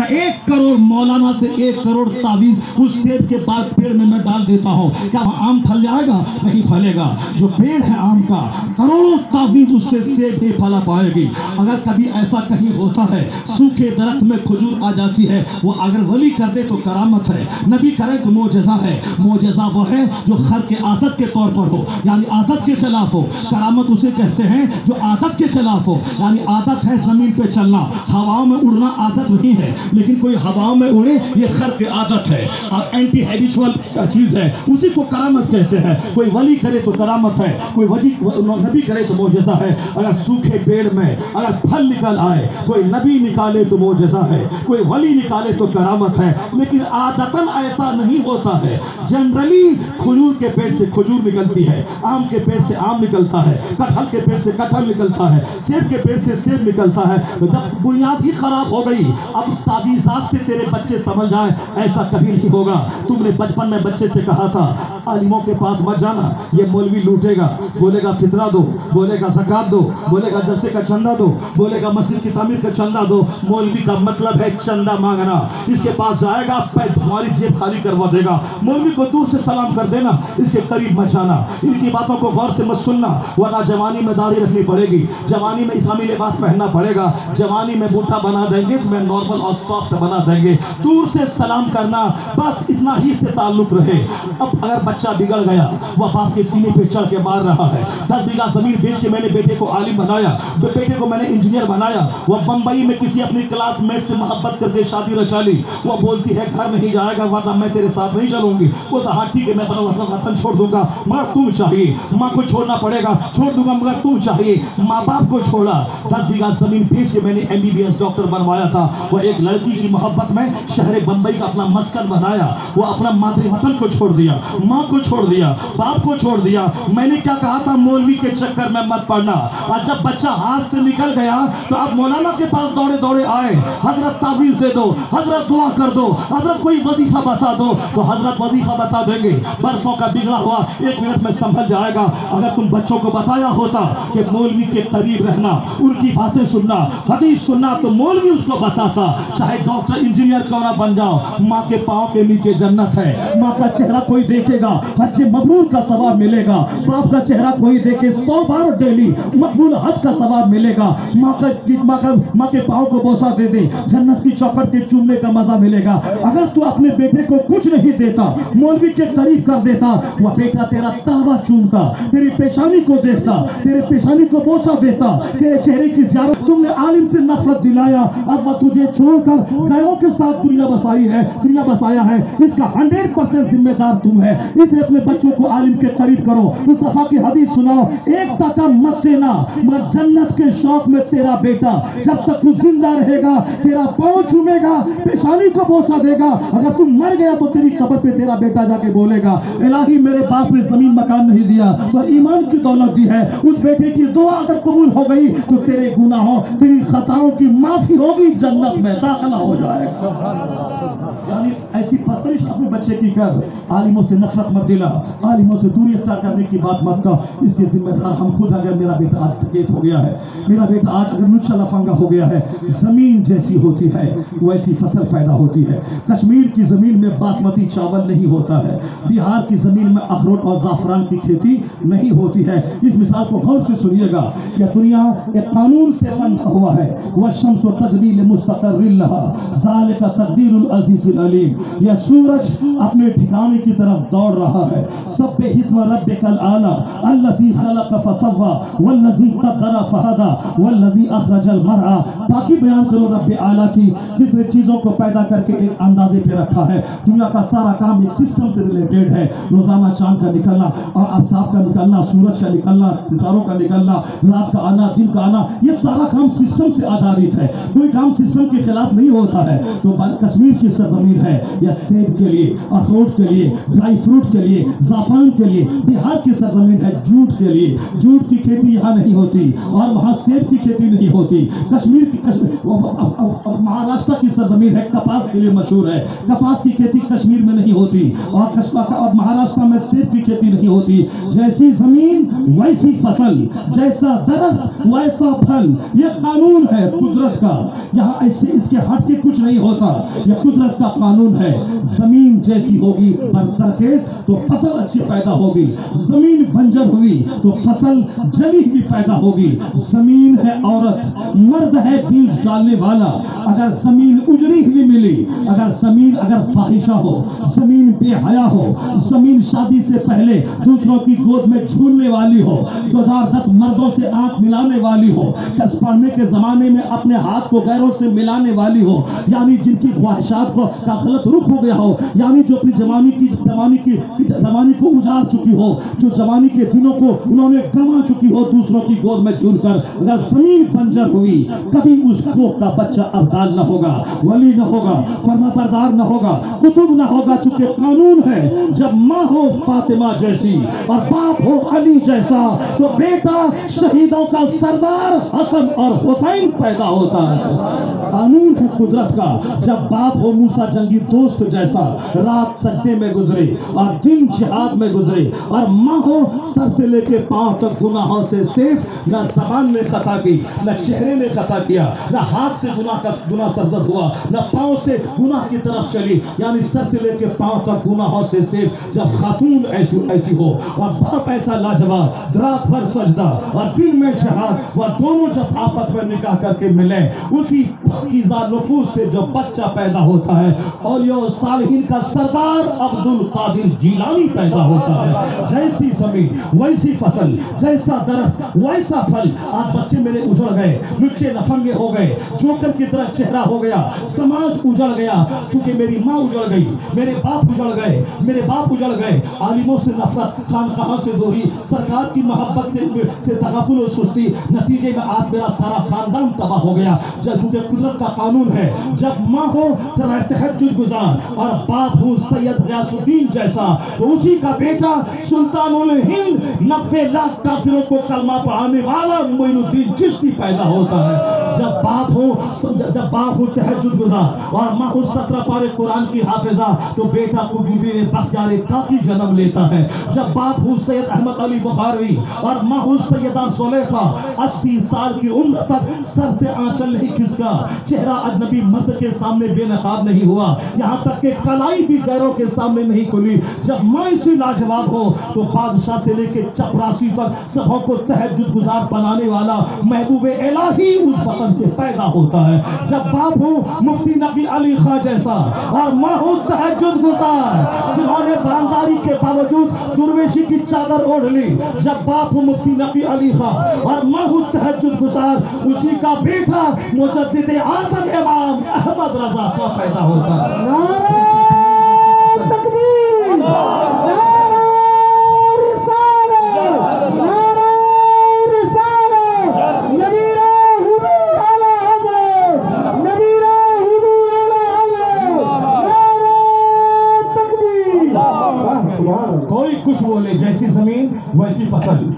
میں 1 करोड़ मौलाना से 1 करोड़ तावीज उस सेब के बाद पेड़ में मैं डाल देता हूँ, क्या आम फल जाएगा? नहीं फलेगा। जो पेड़ है आम का, करोड़ों तावीज उससे सेब नहीं फला पाएगी। अगर कभी ऐसा कहीं होता है सूखे दरख्त में खजूर आ जाती है, वो अगर वली कर दे तो करामत है, नबी करे तो मोजज़ा है। मोजज़ा वो है जो खर के आदत के तौर पर हो, यानी आदत के खिलाफ हो। करामत उसे कहते हैं जो आदत के खिलाफ हो, यानी आदत है जमीन पे चलना, हवाओं में उड़ना आदत नहीं है, लेकिन कोई हवाओं में उड़े ये खर की आदत है और एंटी हैबिचुअल चीज है, उसी को करामत कहते हैं। कोई वली करे तो करामत है, कोई नबी करे तो मोजज़ा है। अगर सूखे पेड़ में अगर फल निकल आए, कोई नबी निकाले तो मोजज़ा है, कोई वली निकाले तो करामत है। लेकिन आदतन ऐसा नहीं होता है। जनरली खजूर के पेड़ से खजूर निकलती है, आम के पेड़ से आम निकलता है, कटहल के पेड़ से कटहल निकलता है, सेब के पेड़ से सेब निकलता है। तो जब बुनियाद ही खराब हो गई, अब तावीज़ात से तेरे बच्चे समझ जाए, ऐसा कभी नहीं होगा। तुमने बचपन में बच्चे से कहा था आलिमों के पास मत जाना, ये मौलवी लूटेगा, बोलेगा फितरा दो, बोलेगा ज़कात दो, बोलेगा जलसे का चंदा दो, बोलेगा मस्जिद की तामीर का चंदा दो। मौलवी का मतलब है चंदा मांगना। इसके पास जाएगा तुम्हारी जेब खाली करवा देगा। मौलवी को दूर से सलाम कर देना, इसके करीब मत जाना, इनकी बातों को गौर से मत सुनना, वरना जवानी में दाढ़ी रखनी पड़ेगी, जवानी में इस्लामी लिबास पहनना पड़ेगा, जवानी में बूढ़ा बना देंगे तो मैं नॉर्मल और सॉफ्ट बना देंगे। दूर से सलाम करना, बस इतना ही से ताल्लुक रहे। अब अगर बच्चा बिगड़ गया, वह बाप के सीने पे चढ़ के मार रहा है, 10 बीघा जमीन बेच के मैंने बेटे को आलिम बनाया, तो बेटे को मैंने इंजीनियर बनाया, वह बंबई में किसी अपनी क्लासमेट से मोहब्बत करके शादी रचा ली, वह बोलती है घर नहीं जाएगा वरना मैं तेरे साथ नहीं चलूंगी। वो तो हाँ ठीक है, मैं वतन छोड़ दूंगा, मगर तुम चाहिए, माँ को छोड़ना पड़ेगा, छोड़ दूंगा मगर तुम चाहिए। माँ बाप को छोड़ा, 10 बीघा जमीन बेच के मैंने MBBS डॉक्टर बनवाया था। वो एक लड़की की मोहब्बत में शहर बंबई का अपना मस्कन बनाया, वो अपना मातृ वतन को छोड़ दिया, माँ को छोड़ दिया, बाप को छोड़ दिया। मैंने क्या कहा था, मौलवी के चक्कर में मत पड़ना। और जब बच्चा हाथ से निकल गया तो अब मौलाना के पास दौड़े दौड़े आए, हजरत तावीज दे दो, हजरत दुआ कर दो, हजरत कोई वजीफा बता दो, तो हजरत वजीफा बता देंगे। बरसों का बिगड़ा हुआ 1 मिनट में संभल जाएगा। अगर तुम बच्चों को बताया होता कि मौलवी के करीब रहना, उनकी बातें सुनना, हदीस सुनना, तो मौलवी उसको बताता, चाहे डॉक्टर इंजीनियर क्यों ना बन जाओ, माँ के पाँव के नीचे जन्नत है। माँ का चेहरा कोई देखेगा हज मकबूल का सवाब मिलेगा, बाप का चेहरा कोई देखे 100 बार डेली मकबूल हज का सवाब मिलेगा। माँ के पाँव को बोसा दे दे, जन्नत की चौखट के चूमने का मजा मिलेगा। अगर तू अपने बेटे को कुछ नहीं देता, मौलवी के करीब कर देता, वह बेटा तेरा तहवा चूमता, तेरी पेशानी को देखता, तेरे पेशानी को बोसा देता, तेरे चेहरे की ज़ियारत। तुमने आलिम से नफरत दिलाया, अब वह तुझे छोड़कर गैरों के साथ दुनिया बसाया है, इसका 100% जिम्मेदार तुम है। इसलिए अपने बच्चों को आलिम के करीब करो, मुस्तफा की हदीस सुनाओ, एक टका मत देना, मगर जन्नत के शौक में तेरा बेटा जब तक तू जिंदा रहेगा तेरा पाँव चूमेगा, पेशानी को बोसा देगा। अगर तू मर गया तो तेरी कब्र पे तेरा बेटा जाके बोलेगा, इलाही मेरे बाप ने जमीन मकान नहीं दिया पर ईमान की दौलत दी है। उस बेटे की दुआ अगर कबूल हो गई तो तेरे गुनाहों, तेरी खताओं की माफी होगी, जन्नत में दाखिला हो जाएगा। यानी ऐसी परवरिश अपने बच्चे की कर, आलिमों से नफरत मत दिला, आलिमों से दूरी अख्तियार करने की बात मत कर। इसके जिम्मेदार हम खुद। अगर मेरा बेटा आज टकेत हो गया है, मेरा बेटा आज अगर लुच्चा लफंगा हो गया है, जमीन जैसी होती है वैसी फसल पैदा होती है। कश्मीर की जमीन में बासमती चावल नहीं होता है, बिहार की जमीन में अखरोट और जाफरान की खेती नहीं होती है। इस मिसाल को गौर से सुनिएगा कि दुनिया एक कानून से बंधा हुआ है, वशम्सु तजरी लिमुस्तक़र्रिन लहा ज़ालिका तक़दीरुल अज़ीज़ुल अलीम। यह सूरज अपने ठिकाने की तरफ दौड़ रहा है। सब्बिह इस्म रब्बिकल आला अल्लज़ी खलक़ फसव्वा वल्लज़ी क़द्दर फहदा वल्लज़ी अख़रजल मरआ। बाकी बयान करो रब्बे आला की, जिसने चीज़ों को पैदा करके एक अंदाजे पे रखा है। दुनिया का सारा काम एक सिस्टम से रिलेटेड है। रोजाना चांद का निकलना और आफ्ताब का निकलना, सूरज का निकलना, सितारों का निकलना, रात का आना, दिन का आना, ये सारा काम सिस्टम से आधारित है। कोई काम सिस्टम के खिलाफ नहीं होता है। तो कश्मीर की सरजमीन है, या सेब के लिए, अखरोट के लिए, ड्राई फ्रूट के लिए, जाफरान के लिए। बिहार की सरजमीन है जूट के लिए, जूट की खेती यहाँ नहीं होती और वहाँ सेब की खेती नहीं होती। कश्मीर की महाराष्ट्र की सरजमीन है, कपास के लिए मशहूर है, कपास की खेती कश्मीर में नहीं होती और महाराष्ट्र में सेब की खेती नहीं होती। जैसी जमीन वैसी फसल, जैसा दरख्त वैसा फल, ये कानून है कुदरत का। यहाँ ऐसे इसके ہٹ کے کچھ نہیں ہوتا، یہ قدرت کا قانون ہے۔ زمین جیسی ہوگی سرخیز تو فصل اچھی پیدا ہوگی، زمین بنجر ہوئی تو فصل جلی بھی پیدا ہوگی۔ زمین ہے عورت، مرد ہے بیج ڈالنے والا۔ اگر زمین اجڑی ہوئی ملی، اگر فاحشہ ہو، زمین بے حیا ہو، زمین شادی سے پہلے دوسروں کی گود میں جھولنے والی ہو، 2010 مردوں سے آنکھ ملانے والی ہو، پڑھنے کے زمانے میں اپنے ہاتھ کو غیروں سے ملانے والی ہو، یعنی جن کی خواہشات کا غلط رخ ہو گیا ہو، یعنی جو اپنی جوانی کو اجاڑ چکی ہو، جو جوانی کے دنوں کو انہوں نے گنوا چکی ہو دوسروں کی گود میں جھول کر، اگر زمین بنجر ہوئی کبھی اس کا بچہ ابدال نہ ہوگا، ولی نہ ہوگا، فرمانبردار نہ ہوگا، قطب نہ ہوگا، چونکہ قانون ہے جب ماں ہو فاطمہ جیسی اور باپ ہو علی جیسا تو بیٹا شہیدوں کا سردار حسن اور حسین پیدا ہوتا ہے۔ قانون ہے قدرت کا، جب باپ ہو موسیٰ جنگی دوست جیسا رات سجدے میں گزرے اور دن جہاد میں گزرے، اور ماں ہو سر سے لے کے پاؤں تک گناہوں سے سیف، نہ زبان نے خطا کی، نہ چہرے نے خطا کیا، نہ ہاتھ سے گناہ سرزد ہوا، نہ پاؤں سے گناہ کی طرف چلی، یعنی سر سے لے کے پاؤں تک گناہوں سے سیف۔ جب خاتون ایسی ہو اور باپ ایسا لاجواب، رات بھر سجدہ اور دن میں جہاد، وہ دونوں جب آپس میں نکاح کر کے ملے، اسی پاکیزہ نفوس سے جو بچہ پیدا ہوتا ہے، اولیاء و صالحین کا سردار عبد القادر جیلانی پیدا ہوتا ہے۔ جیسی زمین ویسی فصل، جیسا درخت ویسا پھل۔ آج بچے میرے اجڑ گئے، لچے نفنگے ہو گئے، جوکر کی طرح چہرہ ہو گیا، سماج اجڑ گیا، چونکہ میری ماں اجڑ گئی، میرے باپ اجڑ گئے، عالموں سے نفرت، خانقاہوں سے دوری، سرکار کی محبت سے تغافل و سستی، نتیجے میں آج میرا سارا خاندان تباہ ہو گیا۔ کیونکہ قدرت کا قانون ہے جب ماں ہو تہجد گزار اور باپ ہو سید غیاث الدین جیسا تو اسی کا بیٹا سلطان الہند 90 لاکھ کافروں کو کلمہ پڑھانے والا معین الدین چشتی پیدا ہوتا ہے۔ جب باپ ہو تہجد گزار اور ماں ہو 17 پارے قرآن کی حافظہ تو بیٹا قطبالدین بختیار کاکی جنم لیتا ہے۔ جب باپ ہو سید احمد علی بخاری اور ماں ہو سیدہ زلیخا 80 سال کی عمر تک سر سے آنچل نہیں کھسکا، چہرہ اجنبی مرد کے سامنے بے نقاب نہیں ہوا، یہاں تک کہ کلائی بھی غیروں کے سامنے نہیں کھلی۔ جب ماں اسی لاجواب ہو تو بادشاہ سے لے کے چپراسی تک سبوں کو تہجد گزار بنانے والا محبوب الہی اس وطن سے پیدا ہوتا ہے۔ جب باپ ہو مفتی نقی علی خاں جیسا اور ماں ہو تہجد گزار جنہوں نے بانداری کے باوجود درویشی کی چادر اوڑھ لی، جب باپ ہو مفتی نقی علی خاں اور ماں ہو تہجد گزار اسی کا بیٹا مجدد اعظم امام احمد رضا کا پیدا ہوتا ہے۔ نعرہ تکبیر، نعرہ رسالت، نعرہ رسالت، نبیرہ حضور اعلی حضرت، نبیرہ حضور اعلی حضرت، نعرہ تکبیر۔ کوئی کچھ بولے، جیسی زمین ویسی فصل،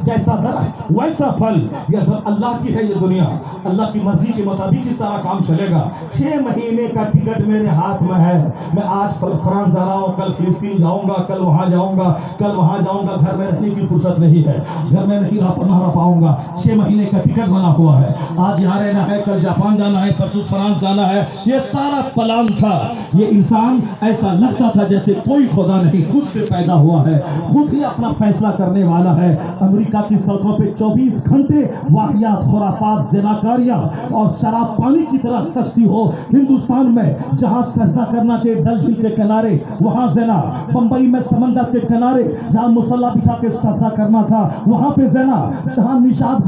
جیسا درخت ویسا پھل، یہ اللہ کی ہے، یہ دنیا اللہ کی مرضی کے مطابق ہی سارا کام چلے گا۔ 6 مہینے کا ٹکٹ میرے ہاتھ میں ہے، میں آج فرانس جا رہا ہوں، کل فلسطین جاؤں گا، کل وہاں جاؤں گا، کل وہاں جاؤں گا، گھر میں رہنے کی فرصت نہیں ہے، گھر میں نہیں رہ پاؤں گا۔ 6 مہینے کا ٹکٹ بنا ہوا ہے، آج یہاں رہنا ہے، کل جاپان جانا ہے، پرسوں فرانس جانا ہے، یہ سارا پلان تھا۔ یہ انسان ایسا لگتا تھا جیسے کوئی خدا نہیں، خود سے پیدا ہوا ہے، خود ہی اپنا فیصلہ کرنے والا ہے۔ امریکہ کی سڑکوں پہ 24 گھنٹے واقعات، خرافات، زناکاریاں اور شراب پانی کی طرح سستی ہو۔ ہندوستان میں جہاں سجدہ کرنا چاہیے ڈل جھیل کے کنارے وہاں زنا، بمبئی میں سمندر کے کنارے جہاں مصلی بچھا کے سجدہ کرنا تھا وہاں پہ زنا، جہاں نشاد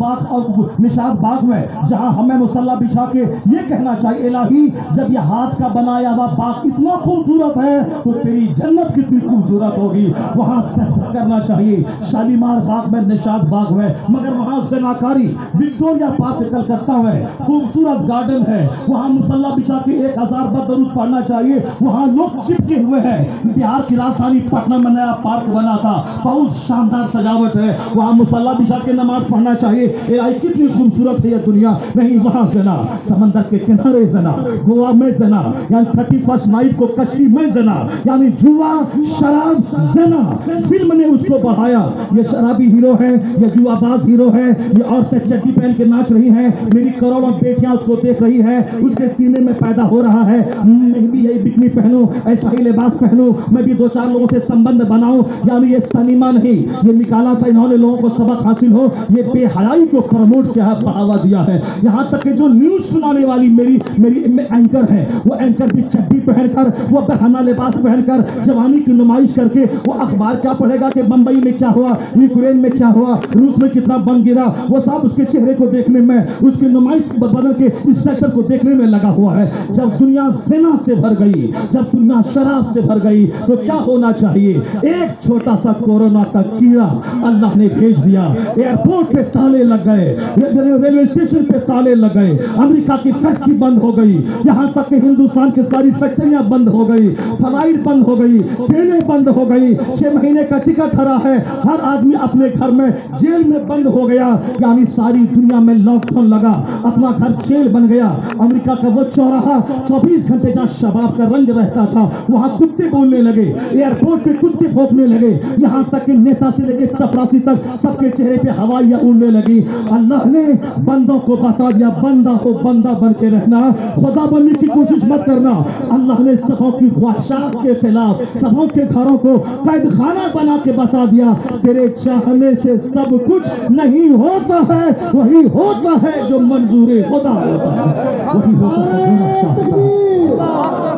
باغ میں جہاں ہمیں مصلی بچھا کے یہ کہنا چاہیے الہی جب یہ ہاتھ کا بنایا ہوا باغ اتنا خوبصورت ہے تو تیری جنت کتنی خوبصورت ہوگی، وہاں سجدہ کرنا چاہیے۔ شالیمار باغ میں، نشاد باغ میں، مگر وہاں زناکاری۔ وکٹوریا پارک کلکتہ میں خوبصورت گارڈن ہے، وہاں مصلی بچھا کے 1000 بار درود پڑھنا چاہیے، وہاں لوگ چپکے ہوئے ہیں۔ بہار کی راجدھانی پٹنہ میں نیا پارک بنا تھا، بہت شاندار سجاوٹ ہے، وہاں مصلی بچھا کے نماز پڑھنا چاہیے۔ الہی کتنی خوبصورت ہے یہ دنیا، نہیں وہاں زنا، سمندر کے کنارے زنا، گوا میں زنا، یعنی 31 نائٹ کو کشتی میں زنا، یعنی جوا، شراب، زنا، فلم نے اس کو بڑھا दिखाया, ये शराबी हीरो है, ये जुआबाज हीरो है, ये औरतें चड्डी पहन के नाच रही हैं, मेरी करोड़ों बेटियां उसको देख रही है, उसके सीने में पैदा हो रहा है मैं भी यही बिकनी पहनूं, ऐसा ही लिबास पहनूं, मैं भी दो चार लोगों से संबंध बनाऊं। यानी ये सनीमा नहीं, ये निकाला था इन्होंने लोगों को सबक हासिल हो, ये बेहयाई को प्रमोट किया है, बढ़ावा दिया है। यहाँ तक कि जो न्यूज सुनाने वाली मेरी एंकर है, वो एंकर भी चड्डी पहनकर, वो बहाना लिबास पहनकर, जवानी की नुमाइश करके वो अखबार क्या पढ़ेगा कि बंबई में क्या हुआ, यूक्रेन में क्या हुआ, रूस में कितना बम गिरा, वो सब उसके चेहरे को देखने में, उसकी नुमाइश बदल के स्ट्रक्चर को देखने में लगा हुआ है। जब दुनिया ज़िना से भर गई, जब दुनिया शराब से भर गई, तो क्या होना चाहिए? एक छोटा सा कोरोना का कीड़ा अल्लाह ने भेज दिया, एयरपोर्ट पे ताले लग गए, रेलवे स्टेशन पे ताले लग गए, अमेरिका की फैक्ट्री बंद हो गई, यहाँ तक कि हिंदुस्तान की सारी फैक्ट्रियां बंद हो गई, फ्लाइट बंद हो गई, ट्रेनें बंद हो गई, 6 महीने का टिकट हरा है, हर आदमी अपने घर में, जेल में बंद हो गया। यानी सारी दुनिया में लॉकडाउन लगा, अपना घर जेल बन गया। अमेरिका का वो चौराहा 24 घंटे का शबाब का रंग रहता था, वहां कुत्ते बोलने लगे, एयरपोर्ट पे कुत्ते भौंकने लगे, यहाँ तक कि नेता से लेकर चपरासी तक सबके चेहरे पे हवाइयां उड़ने लगी। अल्लाह ने बंदों को बता दिया, बंदा हो बंदा बन के रहना, खुदा बनने की कोशिश मत करना। अल्लाह ने सबों की ख्वाहिशात के खिलाफ सबों के घरों को कैद खाना बना के बता दिया, तेरे चाहने से सब कुछ नहीं होता है, वही होता है जो मंजूर खुदा होता है, वही होता है जो चाहता है।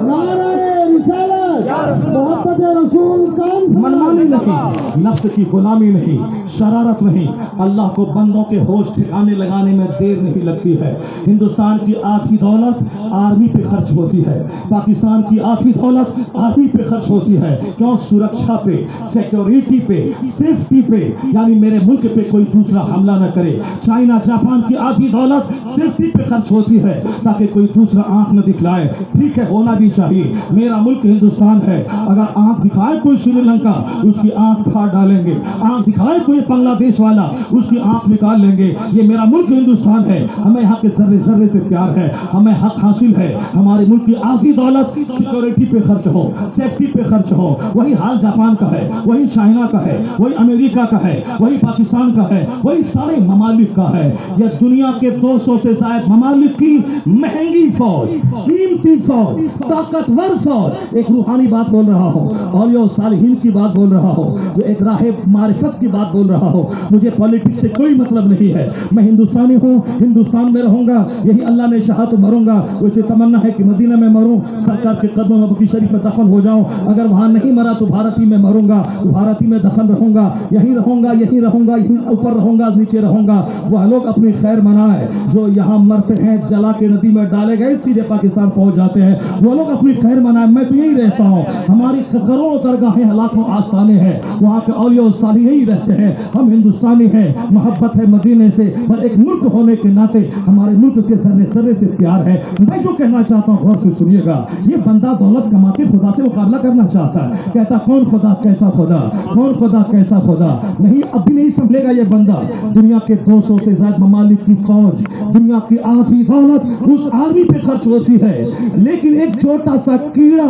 नारे रिसालत, मोहब्बत रसूल काम, मनमानी नहीं, नफ्स की गुलामी नहीं, शरारत नहीं। अल्लाह को बंदों के होश ठिकाने लगाने में देर नहीं लगती है। हिंदुस्तान की आधी दौलत आर्मी पे खर्च होती है, पाकिस्तान की आधी दौलत आर्मी पे खर्च होती है। क्यों? सुरक्षा पे, सिक्योरिटी पे, सेफ्टी पे, यानी मेरे मुल्क पे कोई दूसरा हमला न करे। चाइना जापान की आधी दौलत सेफ्टी पे खर्च होती है ताकि कोई दूसरा आंख न दिखलाए। ठीक है, होना भी चाहिए। मेरा मुल्क हिंदुस्तान है, अगर आंख दिखाए कोई श्रीलंका, उसकी आंख फाड़ डालेंगे, आंख दिखाए कोई बांग्लादेश वाला, उसकी आंख निकाल लेंगे। ये मेरा मुल्क हिंदुस्तान है, हमें यहाँ के जर्रे जर्रे से प्यार है, हमें हक हासिल है। हमारे मुल्क की आधी दौलत सिक्योरिटी पे खर्च हो, सेफ्टी पे खर्च हो। वही हाल जापान का है, वही चाइना का है, वही अमेरिका का है, वही पाकिस्तान का है, वही सारे ममालिक का है। यह दुनिया के 200 से ज्यादा ममालिक की महंगी फौज, कीमती फौज, ताकतवर फौज। एक रूहानी बात बोल रहा हूँ, औलिया सालिहीन की बात बोल रहा हूँ, जो एक राहे मारिफत की बात बोल रहा हूँ। मुझे पॉलिटिक्स से कोई मतलब नहीं है, मैं हिंदुस्तानी हूँ, हिंदुस्तान में रहूंगा, यही अल्लाह ने चाहा तो मरूंगा। वैसे तमन्ना है कि मदीना में मरूं, सरकार के कदमों में बकी शरीफ में दफन हो जाऊं। अगर वहां नहीं मरा तो भारती में मरूंगा, भारती में दफन रहूंगा, यहीं रहूंगा, यहीं रहूंगा, यहीं ऊपर रहूंगा, नीचे रहूंगा। वह लोग अपनी खैर मनाए जो यहाँ मरते हैं, जला के नदी में डाले गए, सीधे पाकिस्तान पहुंच जाते हैं। वो लोग अपनी खैर मनाए, मैं तो यही रहता हूँ। हमारी करोड़ों दरगाहें, लाखों आस्थाने हैं, वहाँ के औलिया सालिह यही रहते हैं। हम हिंदुस्तानी हैं, मोहब्बत है मदीने से, पर एक मुल्क होने के नाते हमारे मुल्क के सर्रे सर्रे से प्यार है। मैं जो कहना चाहता हूँ गौर से सुनिएगा, ये बंदा दौलत कमा के खुदा से मुकाबला करना चाहता है, कहता कौन खुदा कैसा खुदा, कौन खुदा कैसा खुदा। नहीं, अब भी नहीं संभलेगा ये बंदा। दुनिया के 200 से ज्यादा ममालिक की फौज, दुनिया की आधी दौलत उस आर्मी पे खर्च होती है, लेकिन एक छोटा सा कीड़ा,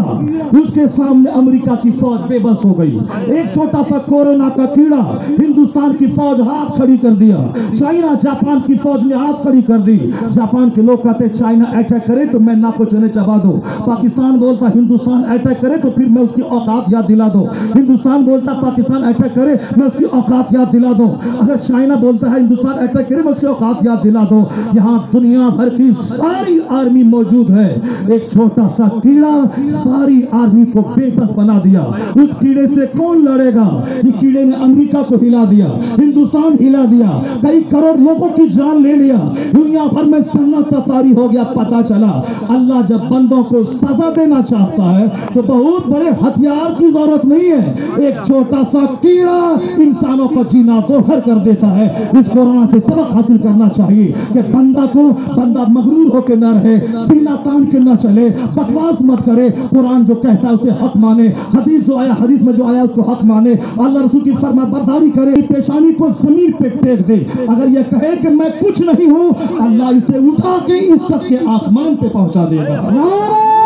उसके सामने अमेरिका की फौज बेबस हो गई। एक छोटा सा कोरोना का कीड़ा हिंदुस्तान की फौज हाथ खड़ी कर दिया, चाइना जापान की फौज ने हाथ खड़ी कर दी। जापान के लोग कहते चाइना अटैक करे तो मैं नाको चने चबा दो, पाकिस्तान बोलता हिंदुस्तान अटैक करे तो फिर मैं उसकी औकात याद दिला दो, हिंदुस्तान बोलता पाकिस्तान अटैक करे मैं उसकी औकात याद दिला दो, अगर चाइना बोलता है हिंदुस्तान अटैक करे मैं उसकी औकात याद दिला दो। यहाँ दुनिया भर की सारी आर्मी मौजूद है, एक छोटा सा कीड़ा सारी आर्मी को बेबस बना दिया। उस कीड़े से कौन लड़ेगा? ये कीड़े ने अमेरिका को हिला दिया, हिंदुस्तान हिला दिया, कई करोड़ लोगों की जान ले लिया, दुनिया भर में सन्नत तारी हो गया। पता चला अल्लाह जब बंदों को सजा देना चाहता है तो बहुत बड़े हथियार की जरूरत नहीं है, एक छोटा सा कीड़ा इंसानों का जीना गोहर कर देता है। इस कोरोना से सबक हासिल करना चाहिए कि बंदा मगरूर होकर न रहे, सीना तान के न चले, बकवास मत करे। कुरान जो कहता है उसे हक माने, हदीस जो आया, हदीस में जो आया उसको हक माने, अल्लाह रसूल की फरमाबरदारी करे, पेशानी को जमीन पे टेक दे। अगर यह कहे कि मैं कुछ नहीं हूं, अल्लाह इसे उठा के इस सब के आसमान पे पहुंचा देगा।